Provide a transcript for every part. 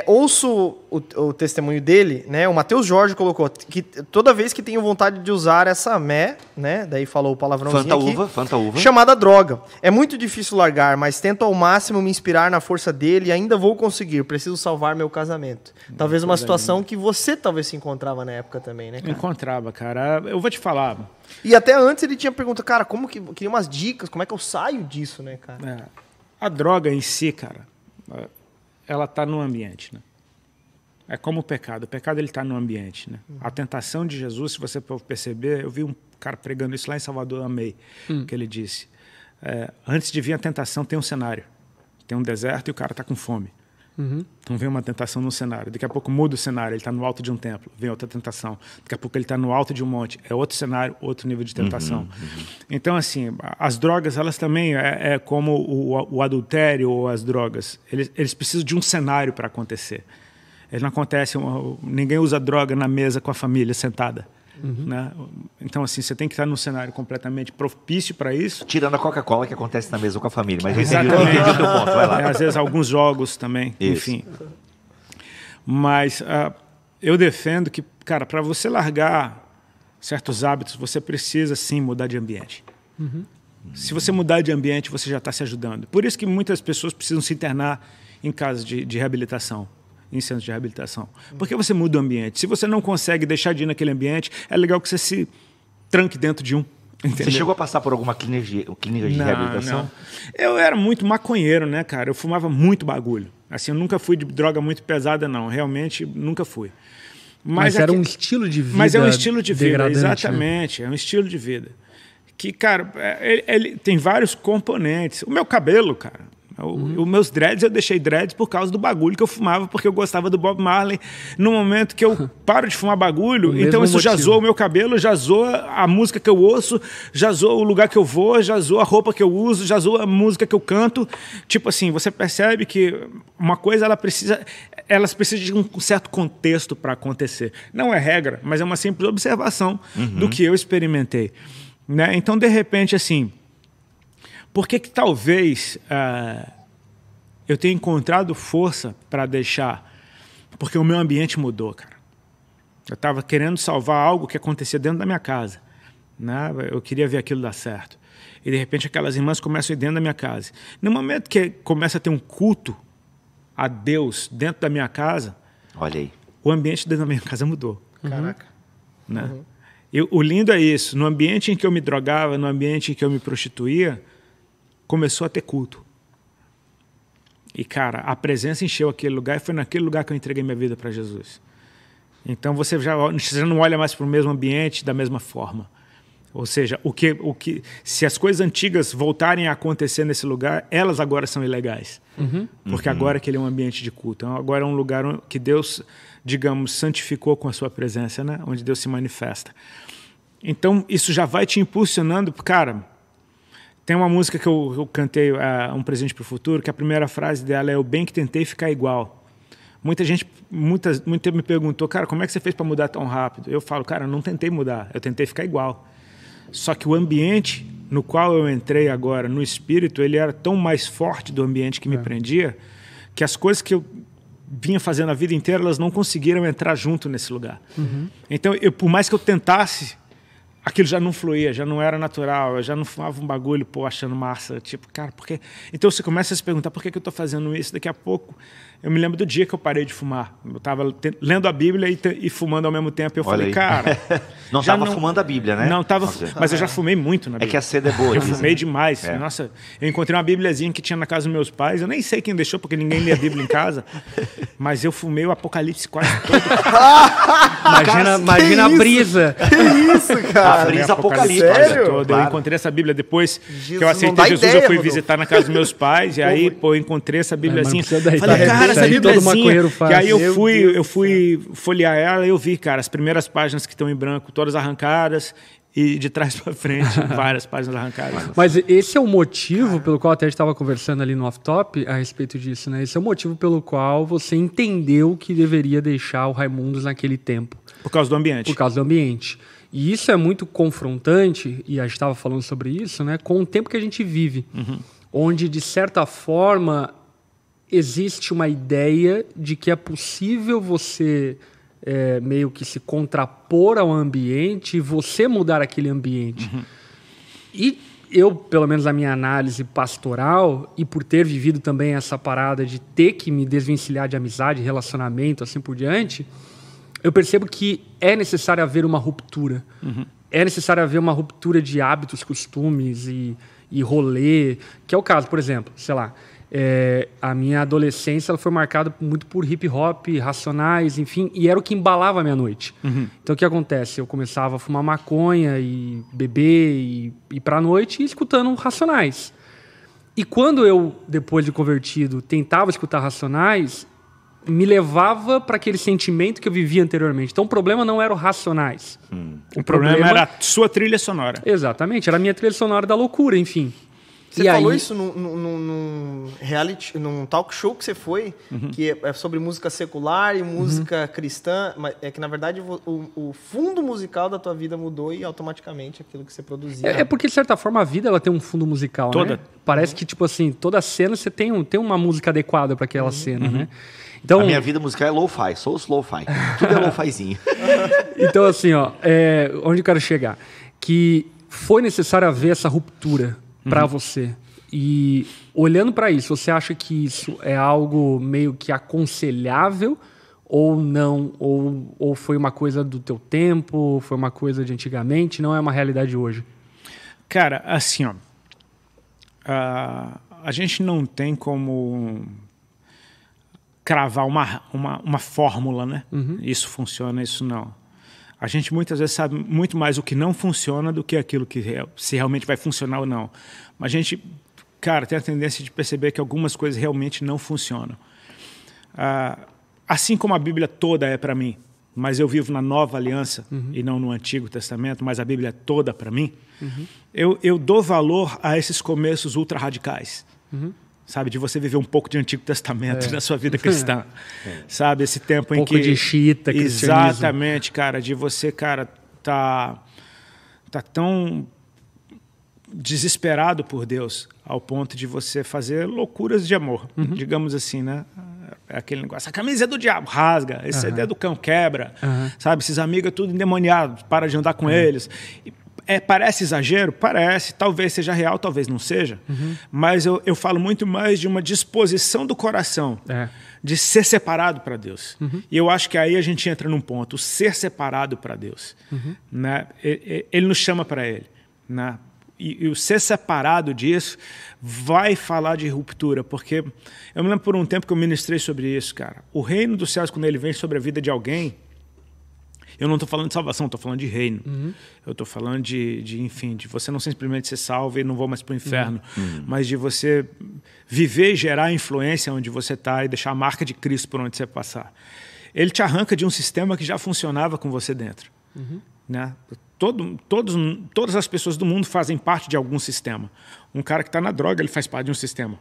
ouço o testemunho dele, né? O Matheus Jorge colocou que toda vez que tenho vontade de usar essa né? Daí falou o palavrãozinho aqui. Fanta uva. Chamada droga. É muito difícil largar, mas tento ao máximo me inspirar na força dele e ainda vou conseguir. Preciso salvar meu casamento. Talvez uma situação que você talvez se encontrava na época também, né, cara? Encontrava, cara. Eu vou te falar. E até antes ele tinha perguntado, cara, como que... Queria umas dicas, como é que eu saio disso, né, cara? A droga em si, cara, ela está no ambiente, né? É como o pecado ele está no ambiente, né? A tentação de Jesus, se você perceber, eu vi um cara pregando isso lá em Salvador, eu amei, que ele disse. Antes de vir a tentação, tem um cenário. Tem um deserto e o cara está com fome. Então vem uma tentação no cenário. Daqui a pouco muda o cenário, ele está no alto de um templo, vem outra tentação. Daqui a pouco ele está no alto de um monte, é outro cenário, outro nível de tentação. Então, assim, as drogas, elas também, como o adultério ou as drogas, eles precisam de um cenário para acontecer. Ele não acontece, ninguém usa droga na mesa com a família sentada. Né? Então, assim, você tem que estar num cenário completamente propício para isso. Tirando a Coca-Cola que acontece na mesa com a família, mas exatamente. Eu entendi o teu ponto, vai lá. Às vezes alguns jogos também, enfim. Mas eu defendo que, cara, para você largar certos hábitos, você precisa sim mudar de ambiente. Se você mudar de ambiente, você já está se ajudando. Por isso que muitas pessoas precisam se internar em casas de reabilitação, em centros de reabilitação. Porque você muda o ambiente. Se você não consegue deixar de ir naquele ambiente, é legal que você se tranque dentro de um. Entendeu? Você chegou a passar por alguma clínica de reabilitação? Não. Eu era muito maconheiro, né, cara? Eu fumava muito bagulho. Assim, eu nunca fui de droga muito pesada, não. Realmente, nunca fui. Mas era um estilo de vida. Mas é um estilo de vida, exatamente. Né? É um estilo de vida. Que, cara, ele tem vários componentes. O meu cabelo, cara... Os meus dreads, eu deixei dreads por causa do bagulho que eu fumava, porque eu gostava do Bob Marley. No momento que eu paro de fumar bagulho, então isso já zoa o meu cabelo, já zoa a música que eu ouço, já zoa o lugar que eu vou, já zoa a roupa que eu uso, já zoa a música que eu canto. Tipo assim, você percebe que uma coisa, elas precisam de um certo contexto para acontecer. Não é regra, mas é uma simples observação do que eu experimentei. Né? Então, de repente, assim... Por que talvez eu tenha encontrado força para deixar? Porque o meu ambiente mudou, cara. Eu estava querendo salvar algo que acontecia dentro da minha casa. Né? Eu queria ver aquilo dar certo. E, de repente, aquelas irmãs começam a ir dentro da minha casa. No momento que começa a ter um culto a Deus dentro da minha casa, olha aí, o ambiente dentro da minha casa mudou. Caraca. Né? O lindo é isso. No ambiente em que eu me drogava, no ambiente em que eu me prostituía, começou a ter culto. E, cara, a presença encheu aquele lugar e foi naquele lugar que eu entreguei minha vida para Jesus. Então, você não olha mais para o mesmo ambiente da mesma forma. Ou seja, se as coisas antigas voltarem a acontecer nesse lugar, elas agora são ilegais. Porque agora aquele é um ambiente de culto. Então, agora é um lugar que Deus, digamos, santificou com a sua presença, né? Onde Deus se manifesta. Então, isso já vai te impulsionando, cara... Tem uma música que eu cantei, Um Presente para o Futuro, que a primeira frase dela é "o bem que tentei ficar igual". Muita gente me perguntou, cara, como é que você fez para mudar tão rápido? Eu falo, cara, eu não tentei mudar, eu tentei ficar igual. Só que o ambiente no qual eu entrei agora, no espírito, ele era tão mais forte do ambiente que me prendia, que as coisas que eu vinha fazendo a vida inteira, elas não conseguiram entrar junto nesse lugar. Então, por mais que eu tentasse, aquilo já não fluía, já não era natural, eu já não fumava um bagulho, achando massa, tipo, cara, por quê? Então você começa a se perguntar, por que eu estou fazendo isso? Daqui a pouco, eu me lembro do dia que eu parei de fumar. Eu estava lendo a Bíblia e fumando ao mesmo tempo. Eu falei, aí, cara... não estava fumando a Bíblia, né? Não, estava, mas eu já fumei muito na Bíblia. É que a sede é boa. Eu fumei demais. Nossa, eu encontrei uma Bíbliazinha que tinha na casa dos meus pais, eu nem sei quem deixou, porque ninguém lê a Bíblia em casa, mas eu fumei o Apocalipse quase todo. Imagina a brisa. Que isso, cara? A brisa Apocalipse. Sério? Todo. Claro. Eu encontrei essa Bíblia depois que eu aceitei Jesus, ideia, eu fui visitar na casa dos meus pais, e aí, eu encontrei essa Bíbliazinha. Falei, cara, essa Bíbliazinha. E aí eu fui folhear ela e eu vi, cara, as primeiras páginas que estão em branco, todas arrancadas, e de trás para frente, várias páginas arrancadas. Mas esse é o motivo pelo qual até a gente estava conversando ali no off-top a respeito disso, né? Esse é o motivo pelo qual você entendeu que deveria deixar o Raimundos naquele tempo. Por causa do ambiente. Por causa do ambiente. E isso é muito confrontante, e a gente estava falando sobre isso, né? Com o tempo que a gente vive. Onde, de certa forma... existe uma ideia de que é possível você meio que se contrapor ao ambiente e você mudar aquele ambiente. E eu, pelo menos na minha análise pastoral, e por ter vivido também essa parada de ter que me desvencilhar de amizade, relacionamento, assim por diante, eu percebo que é necessário haver uma ruptura. É necessário haver uma ruptura de hábitos, costumes e rolê, que é o caso, por exemplo, sei lá, a minha adolescência ela foi marcada muito por hip hop, Racionais, enfim, e era o que embalava a minha noite. Então o que acontece? Eu começava a fumar maconha e beber e ir pra noite e escutando Racionais. E quando eu, depois de convertido, tentava escutar Racionais, me levava para aquele sentimento que eu vivia anteriormente. Então o problema não era o Racionais. O problema era a sua trilha sonora. Exatamente, era a minha trilha sonora da loucura, enfim. Você falou isso num reality, num talk show que você foi, que é sobre música secular e música cristã, mas é que, na verdade, o fundo musical da tua vida mudou e automaticamente aquilo que você produzia. É porque, de certa forma, a vida ela tem um fundo musical, toda, né? Parece que, tipo assim, toda cena você tem uma música adequada para aquela cena, né? Então, a minha vida musical é lo-fi, sou lo-fi. Tudo é lo-fizinho. Então, assim, onde eu quero chegar? Que foi necessário haver essa ruptura para você. E olhando para isso, você acha que isso é algo meio que aconselhável ou não? Ou foi uma coisa do teu tempo, foi uma coisa de antigamente, não é uma realidade hoje? Cara, assim, a gente não tem como cravar uma fórmula, né? Isso funciona, isso não. A gente muitas vezes sabe muito mais o que não funciona do que aquilo que se realmente vai funcionar ou não. Mas a gente, cara, tem a tendência de perceber que algumas coisas realmente não funcionam. Assim como a Bíblia toda é para mim, mas eu vivo na Nova Aliança e não no Antigo Testamento, mas a Bíblia é toda para mim, eu dou valor a esses começos ultra radicais. Sabe, de você viver um pouco de Antigo Testamento na sua vida cristã. Sabe, esse tempo em que... Um pouco de xiita, cristianismo. Exatamente, cara, de você, cara, tá tão desesperado por Deus ao ponto de você fazer loucuras de amor, digamos assim, né? É aquele negócio, a camisa é do diabo, rasga, esse CD é do cão, quebra, sabe? Esses amigos é tudo endemoniado, para de andar com eles. Parece exagero? Parece. Talvez seja real, talvez não seja. Mas eu falo muito mais de uma disposição do coração de ser separado para Deus. E eu acho que aí a gente entra num ponto, o ser separado para Deus. Né? Ele nos chama para Ele. Né? E o ser separado disso vai falar de ruptura, porque eu me lembro por um tempo que eu ministrei sobre isso, cara. O reino dos céus, quando ele vem sobre a vida de alguém, eu não estou falando de salvação, estou falando de reino. Eu estou falando enfim, de você não simplesmente ser salvo e não vou mais para o inferno, mas de você viver e gerar influência onde você está e deixar a marca de Cristo por onde você passar. Ele te arranca de um sistema que já funcionava com você dentro. Né? Todas as pessoas do mundo fazem parte de algum sistema. Um cara que está na droga, ele faz parte de um sistema.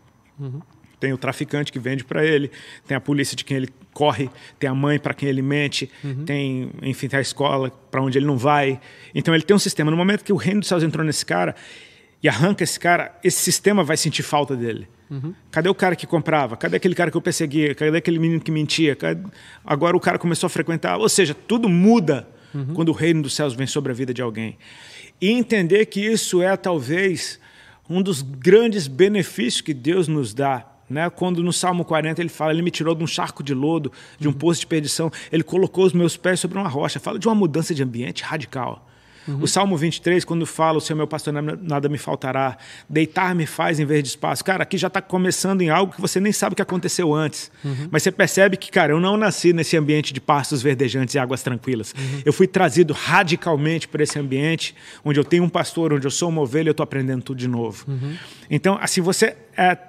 Tem o traficante que vende para ele, tem a polícia de quem ele corre, tem a mãe para quem ele mente, tem, enfim, tem a escola para onde ele não vai. Então ele tem um sistema. No momento que o reino dos céus entrou nesse cara e arranca esse cara, esse sistema vai sentir falta dele. Cadê o cara que comprava? Cadê aquele cara que eu perseguia? Cadê aquele menino que mentia? Agora o cara começou a frequentar. Ou seja, tudo muda quando o reino dos céus vem sobre a vida de alguém. E entender que isso é talvez um dos grandes benefícios que Deus nos dá. Né? Quando no Salmo 40 ele fala, ele me tirou de um charco de lodo, de um poço de perdição, ele colocou os meus pés sobre uma rocha. Fala de uma mudança de ambiente radical. O Salmo 23, quando fala, o Senhor meu pastor, nada me faltará, deitar-me faz em vez de espaço. Cara, aqui já está começando em algo que você nem sabe o que aconteceu antes. Mas você percebe que, cara, eu não nasci nesse ambiente de pastos verdejantes e águas tranquilas. Eu fui trazido radicalmente para esse ambiente, onde eu tenho um pastor, onde eu sou uma ovelha e eu estou aprendendo tudo de novo. Então, assim, você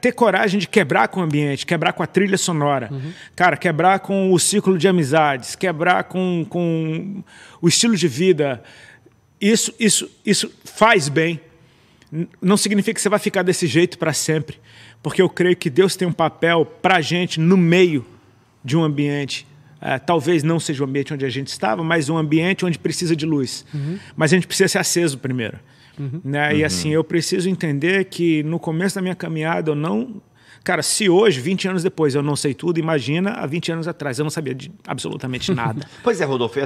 ter coragem de quebrar com o ambiente, quebrar com a trilha sonora, cara, quebrar com o ciclo de amizades, quebrar com o estilo de vida. Isso faz bem. Não significa que você vai ficar desse jeito para sempre, porque eu creio que Deus tem um papel para a gente no meio de um ambiente. Talvez não seja o ambiente onde a gente estava, mas um ambiente onde precisa de luz. Mas a gente precisa ser aceso primeiro. Né? E assim, eu preciso entender que no começo da minha caminhada eu não Cara, se hoje, 20 anos depois, eu não sei tudo, imagina há 20 anos atrás. Eu não sabia de absolutamente nada. Pois é, Rodolfo,